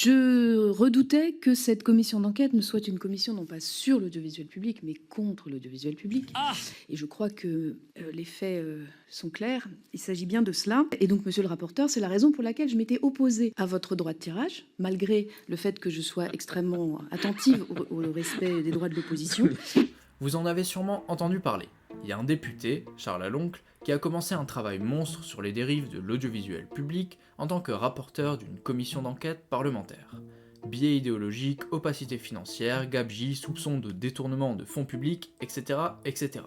Je redoutais que cette commission d'enquête ne soit une commission non pas sur l'audiovisuel public, mais contre l'audiovisuel public. Et je crois que les faits sont clairs. Il s'agit bien de cela. Et donc, monsieur le rapporteur, c'est la raison pour laquelle je m'étais opposée à votre droit de tirage, malgré le fait que je sois extrêmement attentive au respect des droits de l'opposition. Vous en avez sûrement entendu parler. Il y a un député, Charles Aloncle, qui a commencé un travail monstre sur les dérives de l'audiovisuel public en tant que rapporteur d'une commission d'enquête parlementaire. Biais idéologiques, opacité financière, gabegie, soupçons de détournement de fonds publics, etc., etc.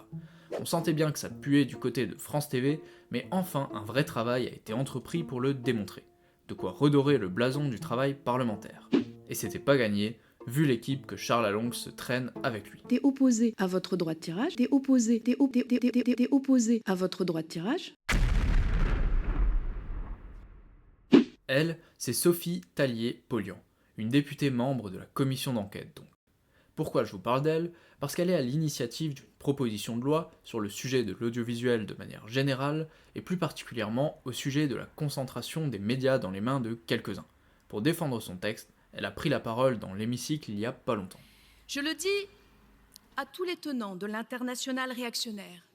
On sentait bien que ça puait du côté de France TV, mais enfin un vrai travail a été entrepris pour le démontrer. De quoi redorer le blason du travail parlementaire. Et c'était pas gagné, vu l'équipe que Charles Aloncle se traîne avec lui. T'es opposé à votre droit de tirage, t'es opposé à votre droit de tirage. Elle, c'est Sophie Tallier-Polian, une députée membre de la commission d'enquête donc. Pourquoi je vous parle d'elle? Parce qu'elle est à l'initiative d'une proposition de loi sur le sujet de l'audiovisuel de manière générale, et plus particulièrement au sujet de la concentration des médias dans les mains de quelques-uns. Pour défendre son texte, elle a pris la parole dans l'hémicycle il y a pas longtemps. Je le dis à tous les tenants de l'international réactionnaire.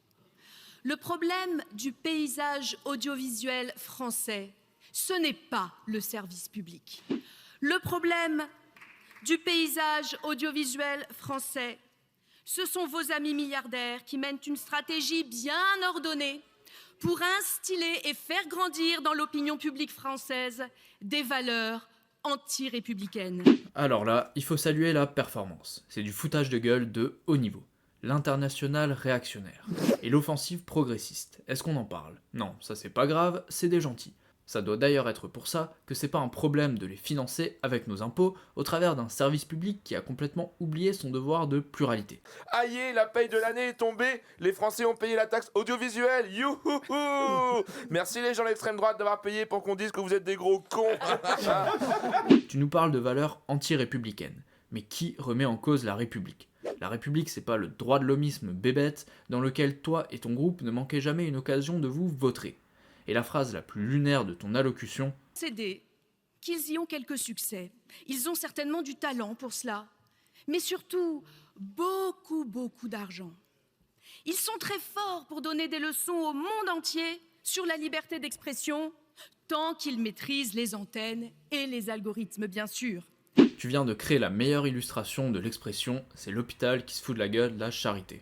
Le problème du paysage audiovisuel français, ce n'est pas le service public. Le problème du paysage audiovisuel français, ce sont vos amis milliardaires qui mènent une stratégie bien ordonnée pour instiller et faire grandir dans l'opinion publique française des valeurs anti-républicaine. Alors là, il faut saluer la performance. C'est du foutage de gueule de haut niveau. L'international réactionnaire. Et l'offensive progressiste. Est-ce qu'on en parle? Non, ça c'est pas grave, c'est des gentils. Ça doit d'ailleurs être pour ça que c'est pas un problème de les financer avec nos impôts au travers d'un service public qui a complètement oublié son devoir de pluralité. Aïe, la paye de l'année est tombée. Les Français ont payé la taxe audiovisuelle. Youhouhou. Merci les gens de l'extrême droite d'avoir payé pour qu'on dise que vous êtes des gros cons. Tu nous parles de valeurs anti-républicaines. Mais qui remet en cause la République? La République, c'est pas le droit de l'homisme bébête dans lequel toi et ton groupe ne manquez jamais une occasion de vous vautrer. Et la phrase la plus lunaire de ton allocution, Céder qu'ils y ont quelques succès. Ils ont certainement du talent pour cela, mais surtout beaucoup d'argent. Ils sont très forts pour donner des leçons au monde entier sur la liberté d'expression, tant qu'ils maîtrisent les antennes et les algorithmes, bien sûr. tu viens de créer la meilleure illustration de l'expression « c'est l'hôpital qui se fout de la gueule de la charité ».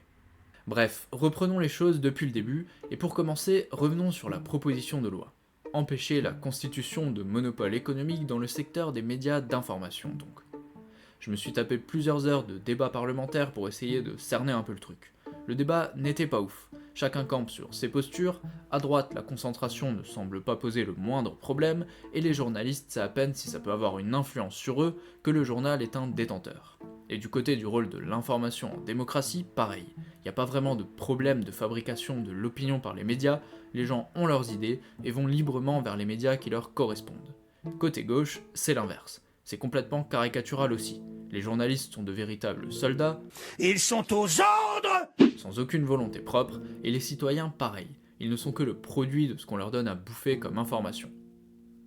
Bref, reprenons les choses depuis le début, et pour commencer, revenons sur la proposition de loi. Empêcher la constitution de monopoles économiques dans le secteur des médias d'information, donc. Je me suis tapé plusieurs heures de débat parlementaire pour essayer de cerner un peu le truc. Le débat n'était pas ouf. Chacun campe sur ses postures, à droite la concentration ne semble pas poser le moindre problème, et les journalistes c'est à peine si ça peut avoir une influence sur eux que le journal est un détenteur. Et du côté du rôle de l'information en démocratie, pareil. Il n'y a pas vraiment de problème de fabrication de l'opinion par les médias, les gens ont leurs idées et vont librement vers les médias qui leur correspondent. Côté gauche, c'est l'inverse. C'est complètement caricatural aussi. Les journalistes sont de véritables soldats. Ils sont aux ordres! Sans aucune volonté propre, et les citoyens pareil. Ils ne sont que le produit de ce qu'on leur donne à bouffer comme information.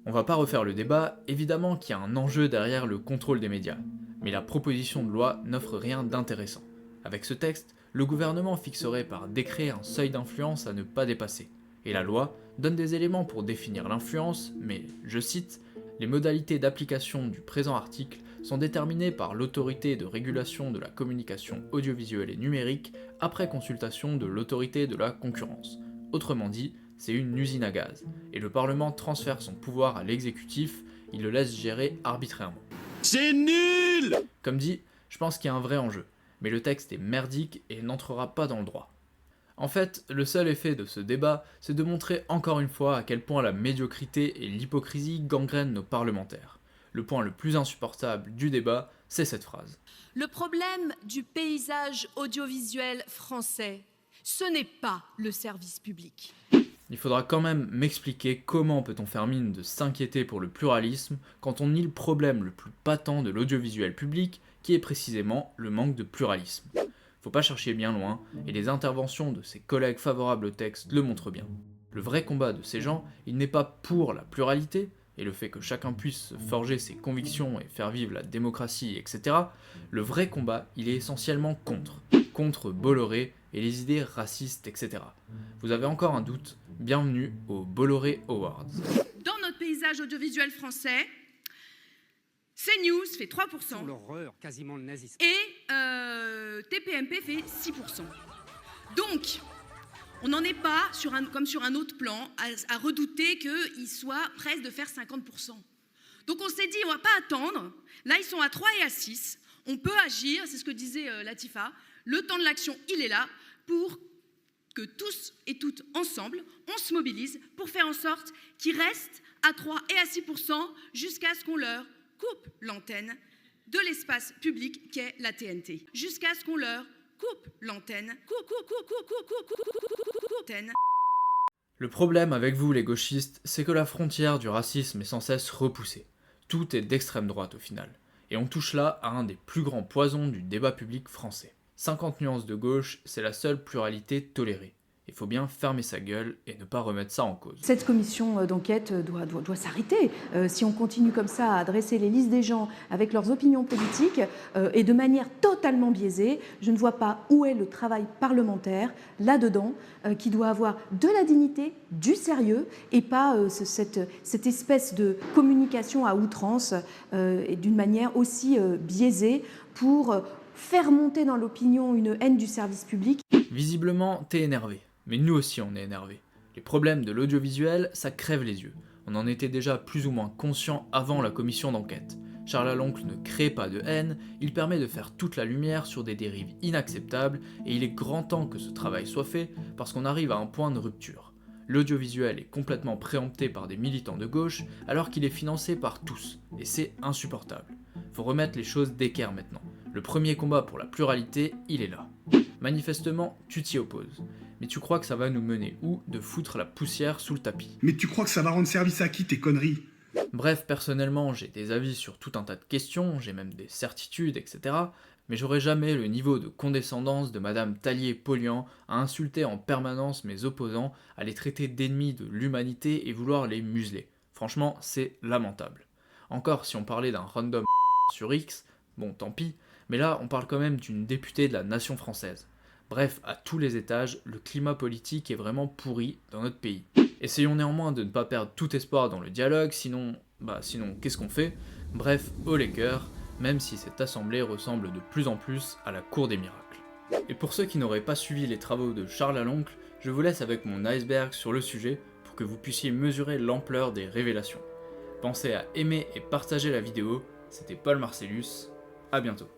On va pas refaire le débat, évidemment qu'il y a un enjeu derrière le contrôle des médias. Mais la proposition de loi n'offre rien d'intéressant. Avec ce texte, le gouvernement fixerait par décret un seuil d'influence à ne pas dépasser. Et la loi donne des éléments pour définir l'influence, mais, je cite, « les modalités d'application du présent article sont déterminées par l'autorité de régulation de la communication audiovisuelle et numérique après consultation de l'autorité de la concurrence. Autrement dit, c'est une usine à gaz, et le Parlement transfère son pouvoir à l'exécutif, il le laisse gérer arbitrairement. C'est nul! Comme dit, je pense qu'il y a un vrai enjeu, mais le texte est merdique et n'entrera pas dans le droit. En fait, le seul effet de ce débat, c'est de montrer encore une fois à quel point la médiocrité et l'hypocrisie gangrènent nos parlementaires. Le point le plus insupportable du débat, c'est cette phrase. Le problème du paysage audiovisuel français, ce n'est pas le service public. Il faudra quand même m'expliquer comment peut-on faire mine de s'inquiéter pour le pluralisme quand on nie le problème le plus patent de l'audiovisuel public, qui est précisément le manque de pluralisme. Faut pas chercher bien loin, et les interventions de ses collègues favorables au texte le montrent bien. Le vrai combat de ces gens, il n'est pas pour la pluralité, et le fait que chacun puisse forger ses convictions et faire vivre la démocratie, etc., le vrai combat, il est essentiellement contre Bolloré et les idées racistes, etc. Vous avez encore un doute? Bienvenue aux Bolloré Awards. Dans notre paysage audiovisuel français, CNews fait 3%. L'horreur, quasiment le nazisme. Et TPMP fait 6%. Donc, on n'en est pas, comme sur un autre plan, à redouter qu'il soit presque de faire 50%. Donc on s'est dit, on ne va pas attendre. Là, ils sont à 3 et à 6. On peut agir, c'est ce que disait Latifa. Le temps de l'action, il est là pour que tous et toutes ensemble, on se mobilise pour faire en sorte qu'ils restent à 3 et à 6% jusqu'à ce qu'on leur coupe l'antenne de l'espace public qu'est la TNT. Jusqu'à ce qu'on leur coupe l'antenne. Le problème avec vous les gauchistes, c'est que la frontière du racisme est sans cesse repoussée. Tout est d'extrême droite au final. Et on touche là à un des plus grands poisons du débat public français. 50 nuances de gauche, c'est la seule pluralité tolérée. Il faut bien fermer sa gueule et ne pas remettre ça en cause. Cette commission d'enquête doit s'arrêter. Si on continue comme ça à dresser les listes des gens avec leurs opinions politiques et de manière totalement biaisée, je ne vois pas où est le travail parlementaire là-dedans qui doit avoir de la dignité, du sérieux et pas cette espèce de communication à outrance et d'une manière aussi biaisée pour faire monter dans l'opinion une haine du service public. Visiblement, t'es énervé. Mais nous aussi on est énervé. Les problèmes de l'audiovisuel, ça crève les yeux. On en était déjà plus ou moins conscient avant la commission d'enquête. Charles Aloncle ne crée pas de haine, il permet de faire toute la lumière sur des dérives inacceptables et il est grand temps que ce travail soit fait parce qu'on arrive à un point de rupture. L'audiovisuel est complètement préempté par des militants de gauche alors qu'il est financé par tous et c'est insupportable. Faut remettre les choses d'équerre maintenant. Le premier combat pour la pluralité, il est là. Manifestement, tu t'y opposes. Mais tu crois que ça va nous mener où? De foutre la poussière sous le tapis. Mais tu crois que ça va rendre service à qui tes conneries? Bref, personnellement, j'ai des avis sur tout un tas de questions, j'ai même des certitudes, etc. Mais j'aurais jamais le niveau de condescendance de Madame Tallier-Polian à insulter en permanence mes opposants, à les traiter d'ennemis de l'humanité et vouloir les museler. Franchement, c'est lamentable. Encore si on parlait d'un random sur X, bon tant pis, mais là on parle quand même d'une députée de la nation française. Bref, à tous les étages, le climat politique est vraiment pourri dans notre pays. Essayons néanmoins de ne pas perdre tout espoir dans le dialogue, sinon qu'est-ce qu'on fait? Bref, haut les cœurs, même si cette assemblée ressemble de plus en plus à la cour des miracles. Et pour ceux qui n'auraient pas suivi les travaux de Charles Aloncle, je vous laisse avec mon iceberg sur le sujet pour que vous puissiez mesurer l'ampleur des révélations. Pensez à aimer et partager la vidéo, c'était Paul Marcellus, à bientôt.